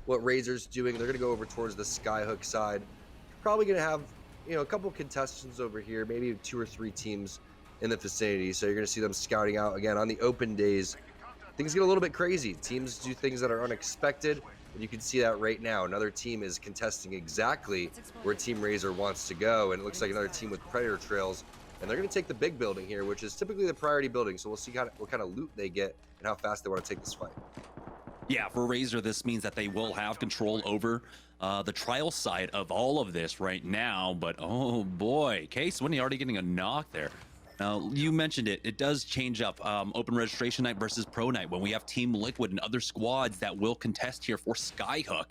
what Razor's doing. They're going to go over towards the Skyhook side. Probably going to have, a couple contestants over here, maybe 2 or 3 teams in the vicinity. So you're going to see them scouting out again on the open days. Things get a little bit crazy. Teams do things that are unexpected, and you can see that right now. Another team is contesting exactly where Team Razor wants to go, and it looks like another team with Predator Trails, and they're going to take the big building here, which is typically the priority building. So we'll see what kind of loot they get and how fast they want to take this fight. Yeah, for Razor, this means that they will have control over the trial side of all of this right now. But oh boy, Case Winnie already getting a knock there. Now, you mentioned it. It does change up open registration night versus pro night when we have Team Liquid and other squads that will contest here for Skyhook.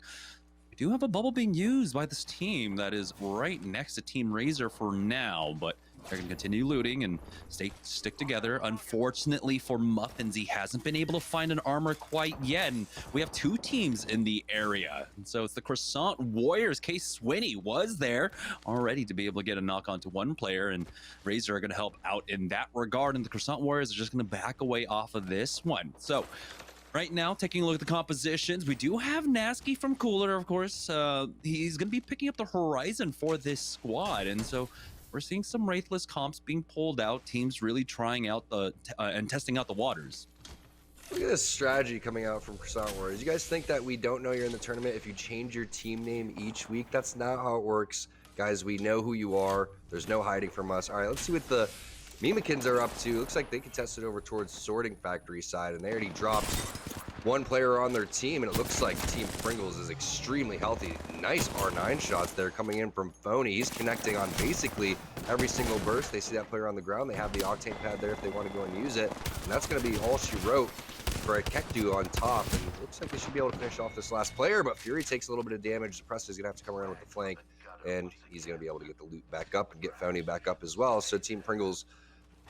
We do have a bubble being used by this team that is right next to Team Razor for now, but they're going to continue looting and stick together. Unfortunately for Muffins, he hasn't been able to find an armor quite yet, and we have 2 teams in the area. And so it's the Croissant Warriors. Case Swinney was there already to be able to get a knock onto one player, and Razor are going to help out in that regard, and the Croissant Warriors are just going to back away off of this one. So right now, taking a look at the compositions, we do have Nasky from Cooler, of course. He's going to be picking up the Horizon for this squad, and so we're seeing some Wraithless comps being pulled out, teams really trying out and testing out the waters. Look at this strategy coming out from Croissant Warriors. You guys think that we don't know you're in the tournament if you change your team name each week? That's not how it works. Guys, we know who you are. There's no hiding from us. All right, let's see what the Memekins are up to. Looks like they contested over towards Sorting Factory side, and they already dropped one player on their team, and it looks like Team Pringles is extremely healthy. Nice R9 shots there coming in from Phony. He's connecting on basically every single burst. They see that player on the ground. They have the Octane pad there if they want to go and use it. And that's going to be all she wrote for a Kekdu on top. And it looks like they should be able to finish off this last player, but Fury takes a little bit of damage. Presto's going to have to come around with the flank, and he's going to be able to get the loot back up and get Phony back up as well. So Team Pringles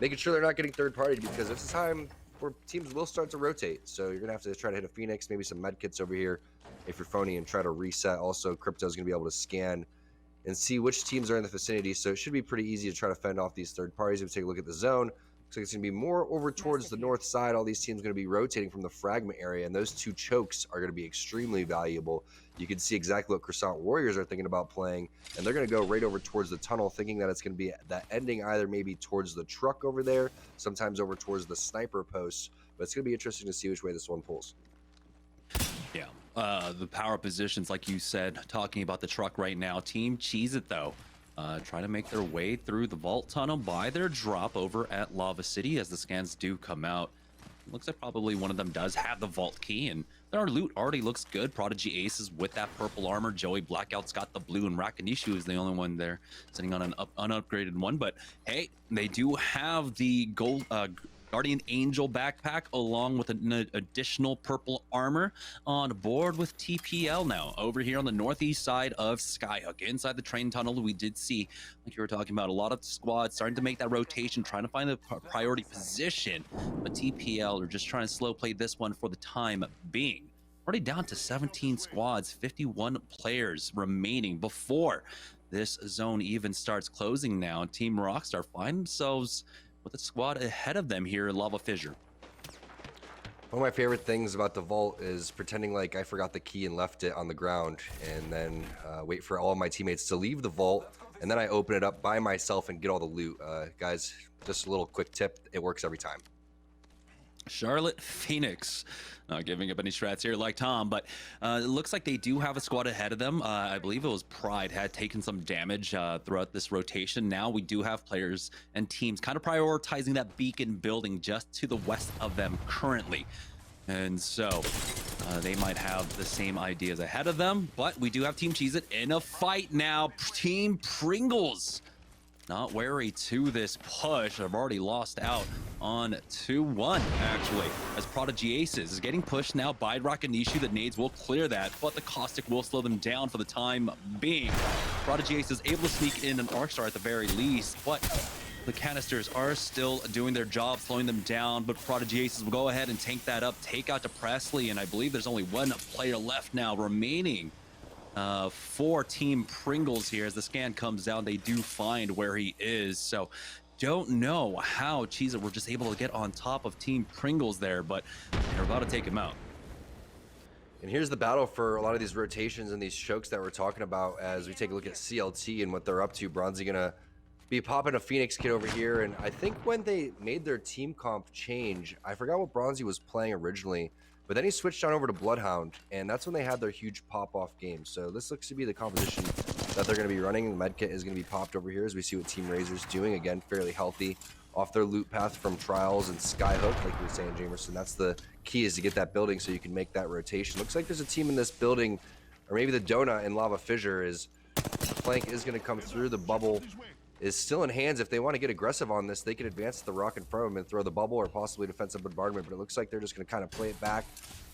making sure they're not getting third-partied, because it's a time where teams will start to rotate. So you're going to have to try to hit a Phoenix, maybe some medkits over here if you're Phony, and try to reset. Also, Crypto's going to be able to scan and see which teams are in the vicinity. So it should be pretty easy to try to fend off these third parties. If we take a look at the zone, looks like it's going to be more over towards the north side. All these teams are going to be rotating from the fragment area, and those 2 chokes are going to be extremely valuable. You can see exactly what Croissant Warriors are thinking about playing, and they're going to go right over towards the tunnel, thinking that it's going to be that ending either maybe towards the truck over there, sometimes over towards the sniper posts. But it's going to be interesting to see which way this one pulls. Yeah, the power positions, like you said, talking about the truck right now. Team Cheez It, though, trying to make their way through the vault tunnel by their drop over at Lava City as the scans do come out. Looks like probably one of them does have the vault key, and their loot already looks good. Prodigy Aces with that purple armor. Joey Blackout's got the blue, and Rakanishu is the only one there sitting on an unupgraded one. But hey, they do have the gold Guardian Angel backpack along with an additional purple armor on board with TPL now. Over here on the northeast side of Skyhook, inside the train tunnel, we did see, like you were talking about, a lot of squads starting to make that rotation, trying to find the priority position. But TPL are just trying to slow play this one for the time being. Already down to 17 squads, 51 players remaining before this zone even starts closing now. Team Rockstar find themselves with a squad ahead of them here in Lava Fissure. One of my favorite things about the vault is pretending like I forgot the key and left it on the ground, and then wait for all of my teammates to leave the vault, and then I open it up by myself and get all the loot. Guys, just a little quick tip, it works every time. Charlotte Phoenix, not giving up any strats here like Tom, but it looks like they do have a squad ahead of them. I believe it was Pride had taken some damage throughout this rotation. Now we do have players and teams kind of prioritizing that beacon building just to the west of them currently. And so they might have the same ideas ahead of them, but we do have Team Cheez It in a fight now. Team Pringles not wary to this push. I've already lost out on 2-1, actually, as Prodigy Aces is getting pushed now by Rakanishu. The nades will clear that, but the Caustic will slow them down for the time being. Prodigy Aces able to sneak in an Arc Star at the very least, but the canisters are still doing their job, slowing them down, but Prodigy Aces will go ahead and tank that up, take out to Presley, and I believe there's only one player left now remaining for Team Pringles here. As the scan comes down, they do find where he is. So don't know how Cheez It were just able to get on top of Team Pringles there, but they're about to take him out. And here's the battle for a lot of these rotations and these chokes that we're talking about as we take a look at CLT and what they're up to. Bronzy gonna be popping a Phoenix kid over here. And I think when they made their team comp change, I forgot what Bronzy was playing originally, but then he switched on over to Bloodhound, and that's when they had their huge pop-off game. So this looks to be the composition that they're going to be running. The medkit is going to be popped over here as we see what Team Razor's doing. Again, fairly healthy off their loot path from Trials and Skyhook, like you were saying, Jamerson. That's the key, is to get that building so you can make that rotation. Looks like there's a team in this building, or maybe the donut in Lava Fissure. Is the flank is going to come through. The bubble is still in hands. If they want to get aggressive on this, they can advance the rock in front of them and throw the bubble, or possibly defensive bombardment. But it looks like they're just going to kind of play it back,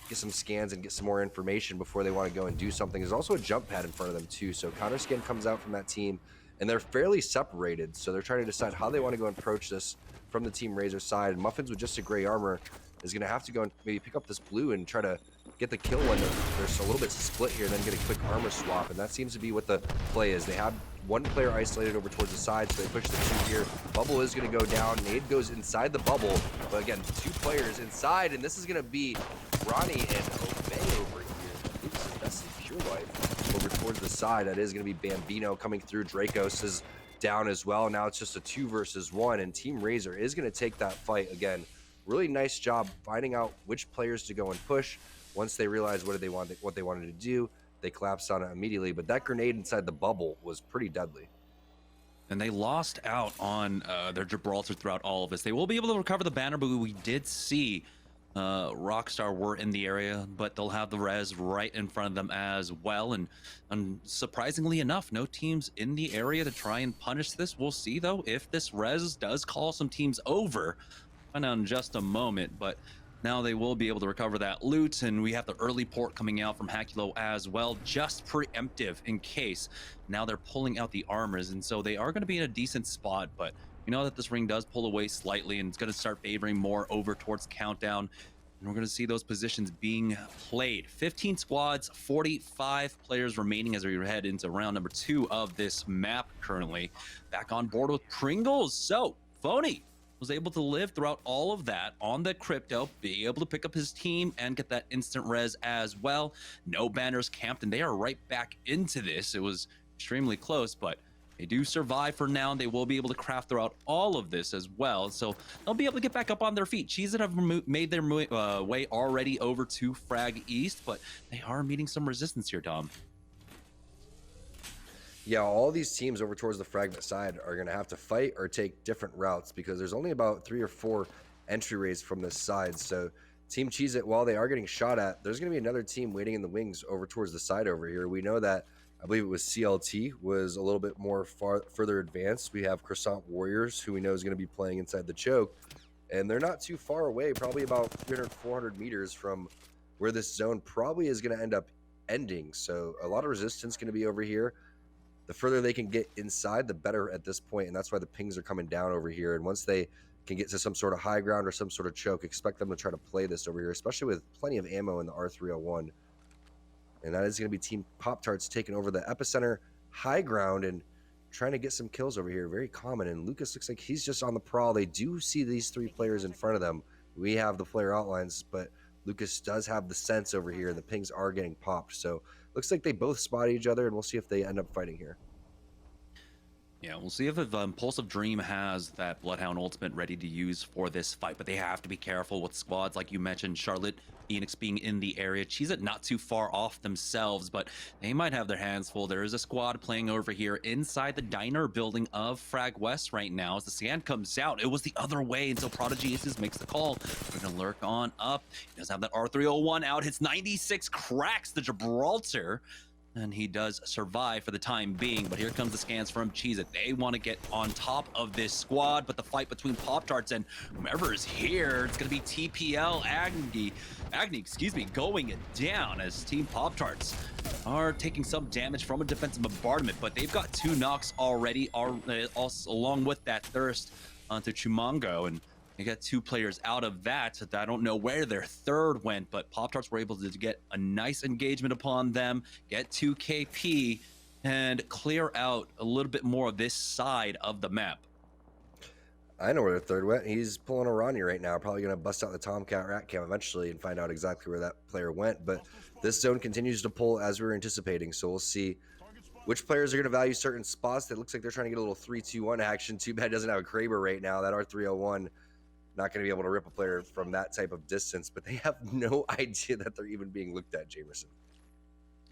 get some scans and get some more information before they want to go and do something. There's also a jump pad in front of them too, so counter scan comes out from that team, and they're fairly separated, so they're trying to decide how they want to go and approach this from the Team Razor side. And Muffins with just a gray armor is going to have to go and maybe pick up this blue and try to get the kill when there's a little bit split here, and then get a quick armor swap. And that seems to be what the play is. They have one player isolated over towards the side, so they push the two here. Bubble is going to go down. Nade goes inside the bubble, but again, two players inside, and this is going to be Ronnie and Obey over here. Oops, that's Pure Life over towards the side. That is going to be Bambino coming through. Dracos is down as well. Now it's just a 2 versus 1, and Team Razor is going to take that fight again. Really nice job finding out which players to go and push. Once they realized what they wanted to do, they collapsed on it immediately. But that grenade inside the bubble was pretty deadly. And they lost out on their Gibraltar throughout all of this. They will be able to recover the banner, but we did see Rockstar were in the area, but they'll have the res right in front of them as well. And surprisingly enough, no teams in the area to try and punish this. We'll see, though, if this res does call some teams over. Find out in just a moment, but now they will be able to recover that loot, and we have the early port coming out from Hakulo as well, just preemptive in case. Now they're pulling out the armors, and so they are going to be in a decent spot, but we know that this ring does pull away slightly, and it's going to start favoring more over towards Countdown, and we're going to see those positions being played. 15 squads, 45 players remaining as we head into round number 2 of this map currently. Back on board with Pringles, so Phony was able to live throughout all of that on the crypto, be able to pick up his team and get that instant res as well. No banners camped, and they are right back into this. It was extremely close, but they do survive for now. They will be able to craft throughout all of this as well, so they'll be able to get back up on their feet. Cheez-It have made their way already over to Frag East, but they are meeting some resistance here, Dom. Yeah, all these teams over towards the fragment side are going to have to fight or take different routes, because there's only about 3 or 4 entryways from this side. So Team Cheez-It, while they are getting shot at, there's going to be another team waiting in the wings over towards the side over here. We know that, I believe it was CLT, was a little bit more further advanced. We have Croissant Warriors, who we know is going to be playing inside the choke, and they're not too far away, probably about 300, 400 meters from where this zone probably is going to end up ending. So a lot of resistance going to be over here. The further they can get inside, the better at this point, and that's why the pings are coming down over here. And once they can get to some sort of high ground or some sort of choke, expect them to try to play this over here, especially with plenty of ammo in the R301. And that is going to be Team Pop-Tarts taking over the epicenter high ground and trying to get some kills over here. Very common, and Lucas looks like he's just on the prowl. They do see these 3 players in front of them. We have the player outlines, but Lucas does have the sense over here, and the pings are getting popped. So looks like they both spot each other, and we'll see if they end up fighting here. Yeah, we'll see if Impulsive Dream has that Bloodhound ultimate ready to use for this fight, but they have to be careful with squads like you mentioned, Charlotte, Phoenix being in the area. Cheez-It not too far off themselves, but they might have their hands full. There is a squad playing over here inside the diner building of Frag West right now. As the scan comes out, it was the other way until Prodigy Aces makes the call. We're gonna lurk on up. He does have that R301 out, hits 96, cracks the Gibraltar. And he does survive for the time being, but here comes the scans from Cheez-It. They want to get on top of this squad, but the fight between Pop-Tarts and whomever is here, it's going to be TPL Agni, going down as Team Pop-Tarts are taking some damage from a defensive bombardment, but they've got 2 knocks already, also along with that thirst onto Chumongo, and they got 2 players out of that. I don't know where their third went, but Pop-Tarts were able to get a nice engagement upon them, get 2 KP, and clear out a little bit more of this side of the map. I know where the third went. He's pulling a Ronnie right now. Probably going to bust out the Tomcat Rat Cam eventually and find out exactly where that player went. But this zone continues to pull as we were anticipating. So we'll see which players are going to value certain spots. It looks like they're trying to get a little 3-2-1 action. Too bad it doesn't have a Kraber right now. That R301, not going to be able to rip a player from that type of distance. But they have no idea that they're even being looked at, Jamerson.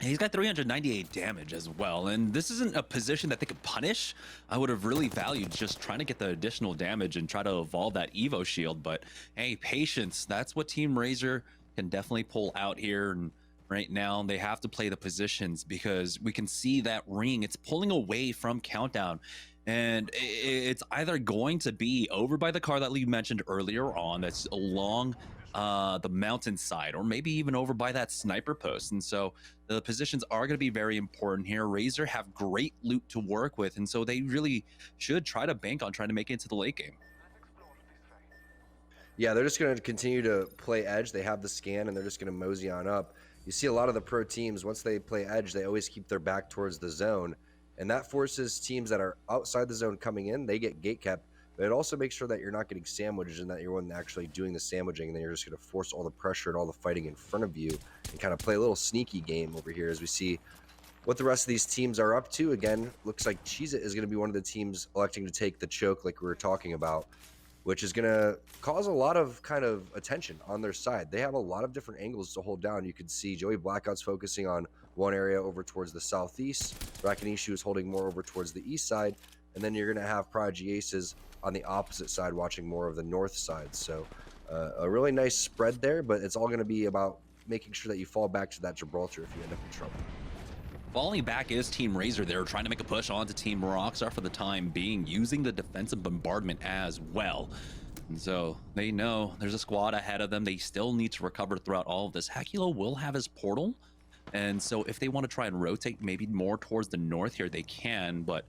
He's got 398 damage as well, and this isn't a position that they could punish. I would have really valued just trying to get the additional damage and try to evolve that Evo shield, but hey, patience. That's what Team Razor can definitely pull out here, and right now they have to play the positions because we can see that ring. It's pulling away from Countdown, and it's either going to be over by the car that we mentioned earlier on that's along the mountainside, or maybe even over by that sniper post. And so the positions are going to be very important here. Razor have great loot to work with, and so they really should try to bank on trying to make it into the late game. Yeah, they're just going to continue to play edge. They have the scan, and they're just going to mosey on up. You see a lot of the pro teams, once they play edge, they always keep their back towards the zone, and that forces teams that are outside the zone coming in, they get gate kept. But it also makes sure that you're not getting sandwiched and that you're one actually doing the sandwiching, and then you're just going to force all the pressure and all the fighting in front of you and kind of play a little sneaky game over here as we see what the rest of these teams are up to. Again, looks like Cheez-It is going to be one of the teams electing to take the choke like we were talking about, which is going to cause a lot of kind of attention on their side. They have a lot of different angles to hold down. You can see Joey Blackout's focusing on one area over towards the southeast. Rakinishu is holding more over towards the east side. And then you're going to have Prodigy Aces on the opposite side watching more of the north side. So a really nice spread there, but it's all going to be about making sure that you fall back to that Gibraltar if you end up in trouble. Falling back is Team Razor. They're trying to make a push onto Team Rockstar for the time being, using the defensive bombardment as well. And so they know there's a squad ahead of them. They still need to recover throughout all of this. Hakulo will have his portal. And so if they want to try and rotate maybe more towards the north here, they can, but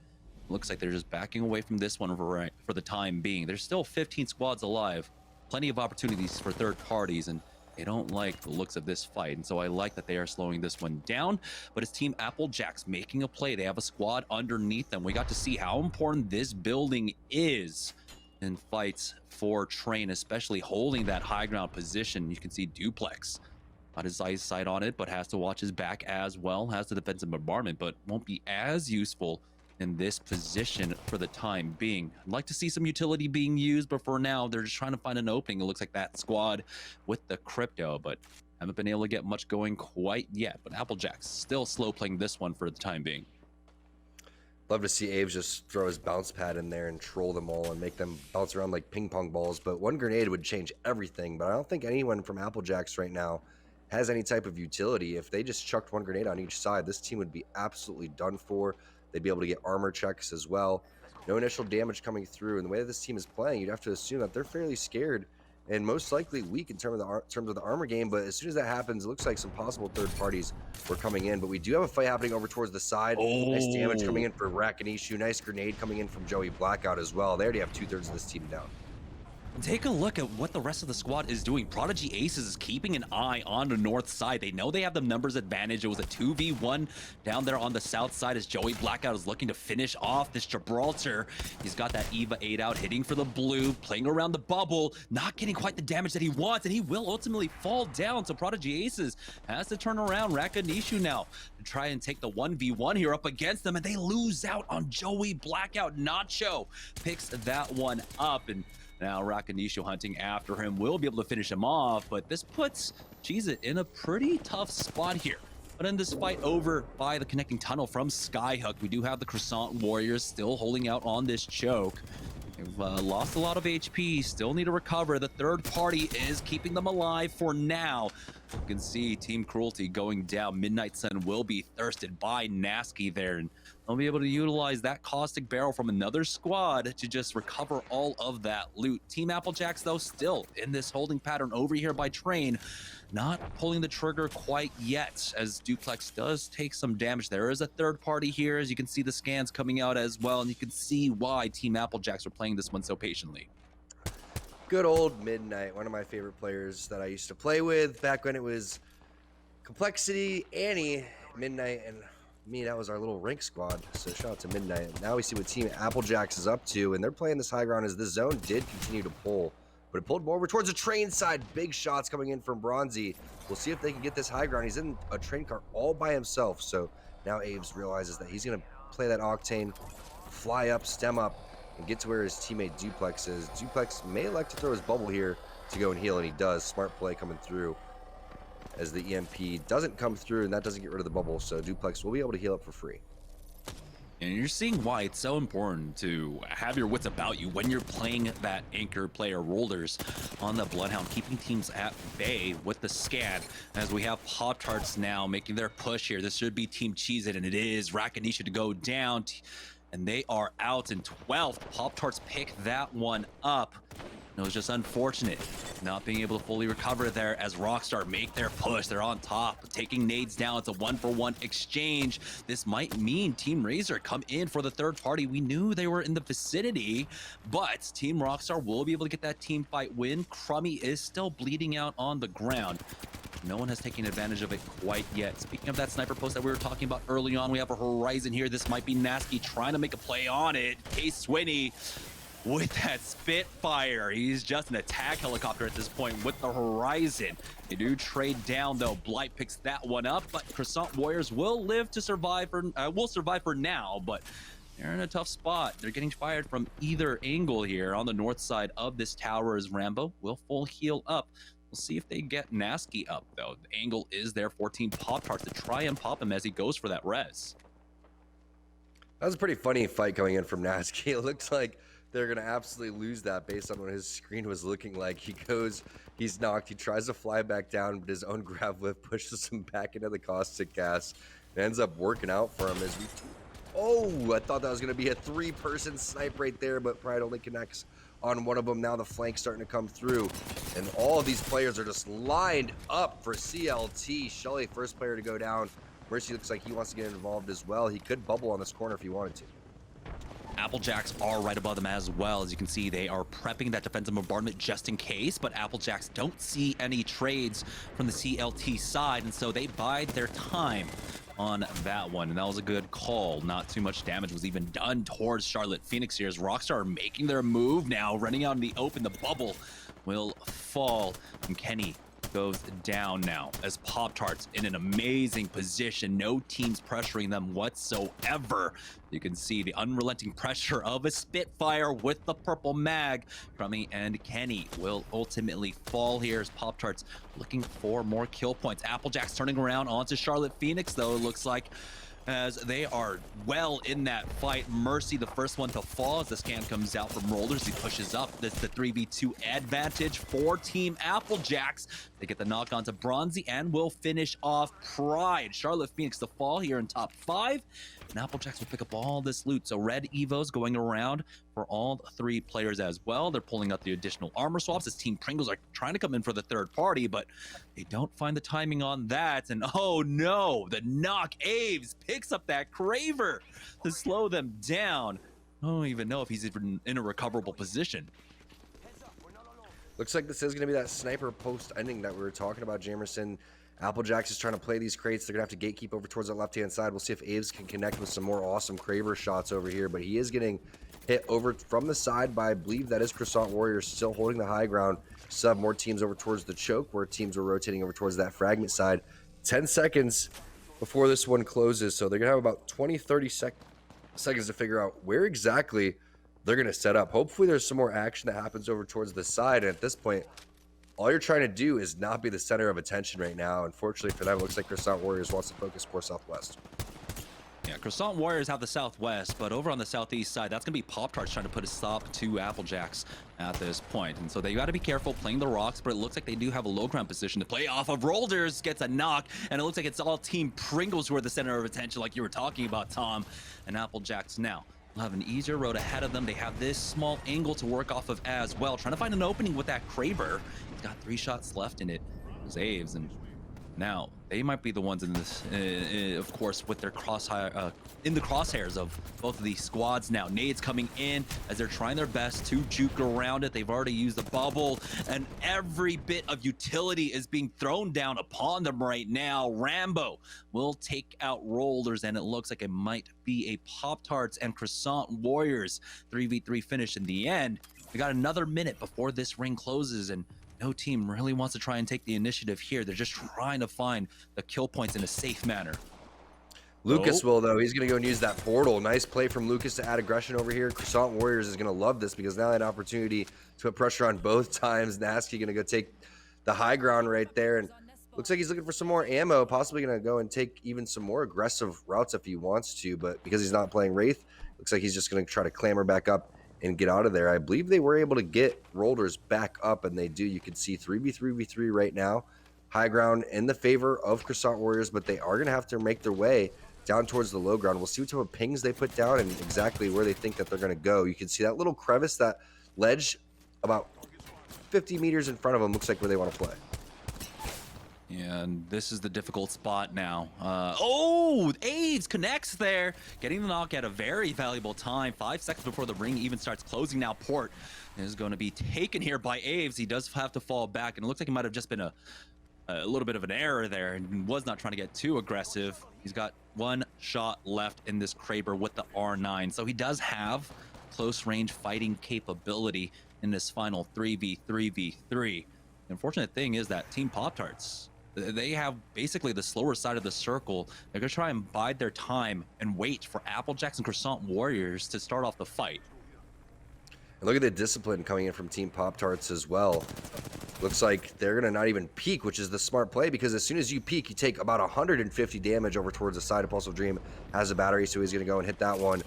looks like they're just backing away from this one for the time being. There's still 15 squads alive, plenty of opportunities for third parties, and they don't like the looks of this fight. And so I like that they are slowing this one down. But it's Team Applejacks making a play. They have a squad underneath them. We got to see how important this building is in fights for Train, especially holding that high ground position. You can see Duplex got his eyesight on it, but has to watch his back as well. Has the defensive bombardment, but won't be as useful in this position for the time being. I'd like to see some utility being used, but for now, they're just trying to find an opening. It looks like that squad with the crypto, but haven't been able to get much going quite yet. But Applejacks still slow playing this one for the time being. Love to see Aves just throw his bounce pad in there and troll them all and make them bounce around like ping pong balls. But one grenade would change everything. But I don't think anyone from Applejacks right now has any type of utility. If they just chucked one grenade on each side, this team would be absolutely done for. They'd be able to get armor checks as well. No initial damage coming through. And the way that this team is playing, you'd have to assume that they're fairly scared and most likely weak in terms of the armor game. But as soon as that happens, it looks like some possible third parties were coming in. But we do have a fight happening over towards the side. Nice damage coming in for Rakinishu. Nice grenade coming in from Joey Blackout as well. They already have 2/3 of this team down. Take a look at what the rest of the squad is doing. Prodigy Aces is keeping an eye on the north side. They know they have the numbers advantage. It was a 2v1 down there on the south side as Joey Blackout is looking to finish off this Gibraltar. He's got that EVA 8 out, hitting for the blue, playing around the bubble, not getting quite the damage that he wants, and he will ultimately fall down. So Prodigy Aces has to turn around Rakinishu now to try and take the 1v1 here up against them, and they lose out on Joey Blackout. Nacho picks that one up, and now Rakinishu hunting after him, will be able to finish him off, but this puts Cheez-It in a pretty tough spot here. But in this fight over by the connecting tunnel from Skyhook, we do have the Croissant Warriors still holding out on this choke. They've lost a lot of HP, still need to recover. The third party is keeping them alive for now. You can see Team Cruelty going down. Midnight Sun will be thirsted by Nasky there, and they'll be able to utilize that caustic barrel from another squad to just recover all of that loot. Team Applejacks, though, still in this holding pattern over here by Train, not pulling the trigger quite yet, as Duplex does take some damage. There is a third party here, as you can see the scans coming out as well, and you can see why Team Applejacks are playing this one so patiently. Good old Midnight, one of my favorite players that I used to play with back when it was Complexity, Annie, Midnight, and me, that was our little rank squad. So shout out to Midnight. Now we see what Team Applejacks is up to, and they're playing this high ground as the zone did continue to pull. But it pulled more over towards the train side. Big shots coming in from Bronzy. We'll see if they can get this high ground. He's in a train car all by himself. So now Aves realizes that he's going to play that Octane, fly up, stem up, and get to where his teammate Duplex is. Duplex may elect to throw his bubble here to go and heal, and he does. Smart play coming through as the EMP doesn't come through, and that doesn't get rid of the bubble. So Duplex will be able to heal up for free. And you're seeing why it's so important to have your wits about you when you're playing that anchor player Rollers on the Bloodhound, keeping teams at bay with the scan. As we have Pop-Tarts now making their push here. This should be Team Cheez-It, and it is. Rakanisha to go down, and they are out in 12th. Pop-Tarts pick that one up. It was just unfortunate not being able to fully recover there as Rockstar make their push. They're on top, taking nades down. It's a 1-for-1 exchange. This might mean Team Razor come in for the third party. We knew they were in the vicinity, but Team Rockstar will be able to get that team fight win. Crummy is still bleeding out on the ground. No one has taken advantage of it quite yet. Speaking of that sniper post that we were talking about early on, we have a Horizon here. This might be Nasky trying to make a play on it. Case Swinney with that Spitfire. He's just an attack helicopter at this point with the Horizon. They do trade down though. Blight picks that one up, but Croissant Warriors will live to survive will survive for now, but they're in a tough spot. They're getting fired from either angle here. On the north side of this tower is Rambo. Will full heal up. We'll see if they get Nasky up though. The angle is there for Team Pop-Tarts to try and pop him as he goes for that res. That was a pretty funny fight going in from Nasky. It looks like they're going to absolutely lose that based on what his screen was looking like. He goes, he's knocked, he tries to fly back down, but his own grav lift pushes him back into the caustic gas. It ends up working out for him as we... Oh, I thought that was going to be a three-person snipe right there, but Pride only connects on one of them. Now the flank's starting to come through, and all of these players are just lined up for CLT. Shelly, first player to go down. Mercy looks like he wants to get involved as well. He could bubble on this corner if he wanted to. Applejacks are right above them as well. As you can see, they are prepping that defensive bombardment just in case, but Applejacks don't see any trades from the CLT side, and so they bide their time on that one, and that was a good call. Not too much damage was even done towards Charlotte Phoenix here as Rockstar are making their move now, running out in the open. The bubble will fall, and Kenny goes down now as Pop-Tarts in an amazing position. No teams pressuring them whatsoever. You can see the unrelenting pressure of a Spitfire with the purple mag. Crummy and Kenny will ultimately fall here as Pop-Tarts looking for more kill points. Applejacks turning around onto Charlotte Phoenix though, it looks like, as they are well in that fight. Mercy, the first one to fall as the scan comes out from Rollers. He pushes up. That's the 3v2 advantage for Team Applejacks. They get the knock onto Bronzy and will finish off Pride. Charlotte Phoenix to fall here in top 5. And Applejacks will pick up all this loot. So red Evos going around for all 3 players as well. They're pulling out the additional armor swaps as Team Pringles are trying to come in for the third party, but they don't find the timing on that. And oh no, the knock Aves picks up that Craver to slow them down. I don't even know if he's even in a recoverable position. Looks like this is going to be that sniper post ending that we were talking about, Jamerson. Applejacks is trying to play these crates. They're going to have to gatekeep over towards that left-hand side. We'll see if Aves can connect with some more awesome Craver shots over here, but he is getting hit over from the side by, I believe that is Croissant Warriors, still holding the high ground. Still have more teams over towards the choke, where teams are rotating over towards that fragment side. 10 seconds before this one closes, so they're going to have about 20-30 seconds to figure out where exactly they're going to set up. Hopefully there's some more action that happens over towards the side, and at this point, all you're trying to do is not be the center of attention right now. Unfortunately for them, it looks like Croissant Warriors wants to focus more southwest. Yeah, Croissant Warriors have the southwest, but over on the southeast side, that's going to be Pop-Tarts trying to put a stop to Applejacks at this point. And so they got to be careful playing the rocks, but it looks like they do have a low ground position to play off of. Rollers gets a knock, and it looks like it's all Team Pringles who are the center of attention like you were talking about, Tom. And Applejacks now will have an easier road ahead of them. They have this small angle to work off of as well, trying to find an opening with that Craver. He's got 3 shots left in it. It was Aves, and now they might be the ones in this, of course, with their in the crosshairs of both of these squads now. Nades coming in as they're trying their best to juke around it. They've already used the bubble, and every bit of utility is being thrown down upon them right now. Rambo will take out Rollers, and it looks like it might be a Pop-Tarts and Croissant Warriors 3v3 finish in the end. We got another minute before this ring closes, and no team really wants to try and take the initiative here. They're just trying to find the kill points in a safe manner. Lucas will, though. He's going to go and use that portal. Nice play from Lucas to add aggression over here. Croissant Warriors is going to love this because now they have an opportunity to put pressure on both times. Nasky going to go take the high ground right there. And looks like he's looking for some more ammo, possibly going to go and take even some more aggressive routes if he wants to. But because he's not playing Wraith, looks like he's just going to try to clamber back up and get out of there. I believe they were able to get Rollers back up, and they do. You can see 3v3v3 right now. High ground in the favor of Croissant Warriors, but they are going to have to make their way down towards the low ground. We'll see what type of pings they put down and exactly where they think that they're going to go. You can see that little crevice, that ledge about 50 meters in front of them looks like where they want to play. And this is the difficult spot now. Oh, Aves connects there, getting the knock at a very valuable time. 5 seconds before the ring even starts closing. Now Port is going to be taken here by Aves. He does have to fall back, and it looks like it might have just been a little bit of an error there and was not trying to get too aggressive. He's got 1 shot left in this Kraber with the R9, so he does have close range fighting capability in this final 3v3v3. The unfortunate thing is that Team Pop-Tarts, they have basically the slower side of the circle. They're gonna try and bide their time and wait for Applejacks and Croissant Warriors to start off the fight. And look at the discipline coming in from Team Pop-Tarts as well. Looks like they're going to not even peek, which is the smart play, because as soon as you peek, you take about 150 damage over towards the side. Impulsive Dream has a battery, so he's going to go and hit that one.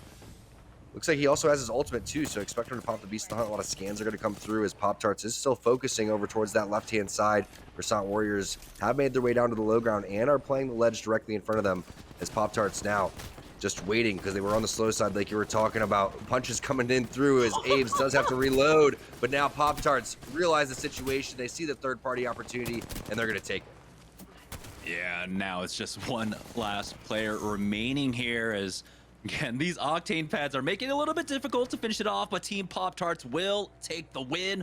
Looks like he also has his ultimate too, so expect him to pop the Beast of the Hunt. A lot of scans are going to come through as Pop-Tarts is still focusing over towards that left-hand side. Croissant Warriors have made their way down to the low ground and are playing the ledge directly in front of them as Pop-Tarts now just waiting because they were on the slow side like you were talking about. Punches coming in through as Aves does have to reload, but now Pop-Tarts realize the situation. They see the third-party opportunity, and they're going to take it. Yeah, now it's just one last player remaining here as, again, these Octane pads are making it a little bit difficult to finish it off, but Team Pop-Tarts will take the win.